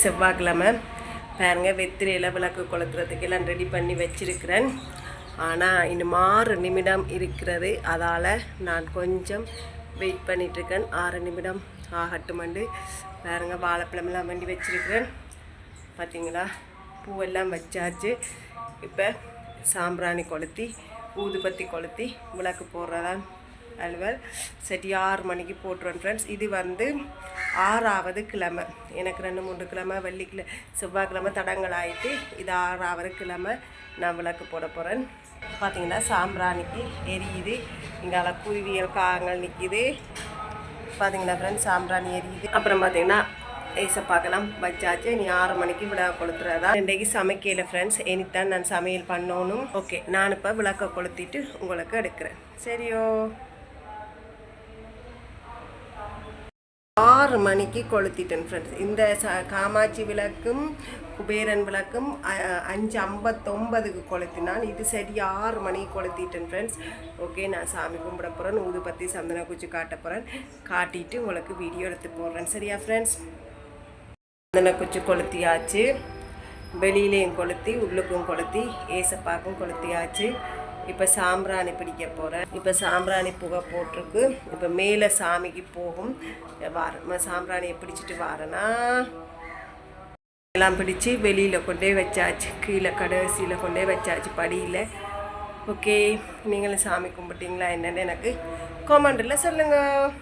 செவ்வாய்க்கிழமை பாருங்க வெத்திரையில் விளக்கு கொளுத்துறதுக்கு எல்லாம் ரெடி பண்ணி வச்சிருக்கிறேன். ஆனால் இன்னும் 6 நிமிடம் இருக்கிறது. அதால் நான் கொஞ்சம் வெயிட் பண்ணிகிட்ருக்கேன். 6 நிமிடம் ஆகட்டுமண்டு பாருங்க வாழைப்பழமெல்லாம் வண்டி வச்சிருக்கிறேன். பார்த்தீங்களா, பூவெல்லாம் வச்சாச்சு. இப்போ சாம்பிராணி கொளுத்தி ஊதுபத்தி கொளுத்தி விளக்கு போடுறதான் அலுவல். சரி 6 மணிக்கு போட்டுருவேன் ஃப்ரெண்ட்ஸ். இது வந்து 6ஆவது கிழமை. எனக்கு 2-3 கிழமை செவ்வாய்க்கிழமை தடங்கள் ஆகிட்டு இது 6ஆவது கிழமை நான் விளக்கு போட போகிறேன். பார்த்தீங்கன்னா சாம்பிராணிக்கு எரியுது. இங்கால குருவியல் காகங்கள் நிற்கிது. பார்த்தீங்களா ஃப்ரெண்ட்ஸ், சாம்பிராணி எரியுது. அப்புறம் பார்த்தீங்கன்னா ஏசப்பாக்கெல்லாம் வச்சாச்சு. நீ 6 மணிக்கு விளக்கு கொளுத்துறதா. இன்றைக்கு சமைக்கல ஃப்ரெண்ட்ஸ், இனித்தான் நான் சமையல் பண்ணணும். ஓகே, நான் இப்போ விளக்க கொளுத்திட்டு உங்களுக்கு எடுக்கிறேன். சரியோ? 6 மணிக்கு கொளுத்திட்டேன் ஃப்ரெண்ட்ஸ். இந்த காமாட்சி விளக்கும் குபேரன் விளக்கும் 5:59க்கு கொளுத்தினான். இது சரி 6 மணிக்கு கொளுத்திட்டேன் ஃப்ரெண்ட்ஸ். ஓகே, நான் சாமி கும்பிட போகிறேன். ஊதுபத்தி சந்தன குச்சி காட்ட போகிறேன். காட்டிட்டு உங்களுக்கு வீடியோ எடுத்து போடுறேன். சரியா ஃப்ரெண்ட்ஸ்? சந்தன குச்சி கொளுத்தியாச்சு. வெளியிலையும் கொளுத்தி உள்ளுக்கும் கொளுத்தி ஏசப்பாக்கும் கொளுத்தியாச்சு. இப்போ சாம்பிராணி பிடிக்க போகிறேன். இப்போ சாம்பிராணி புகை போட்டிருக்கு. இப்போ மேலே சாமிக்கு போகும். சாம்பிராணியை பிடிச்சிட்டு வரேன்னா எல்லாம் பிடிச்சி வெளியில் கொண்டே வச்சாச்சு. கீழே கடைசியில் கொண்டே வச்சாச்சு படியில். ஓகே, நீங்களும் சாமி கும்பிட்டீங்களா என்னென்னு எனக்கு கமெண்டில் சொல்லுங்கள்.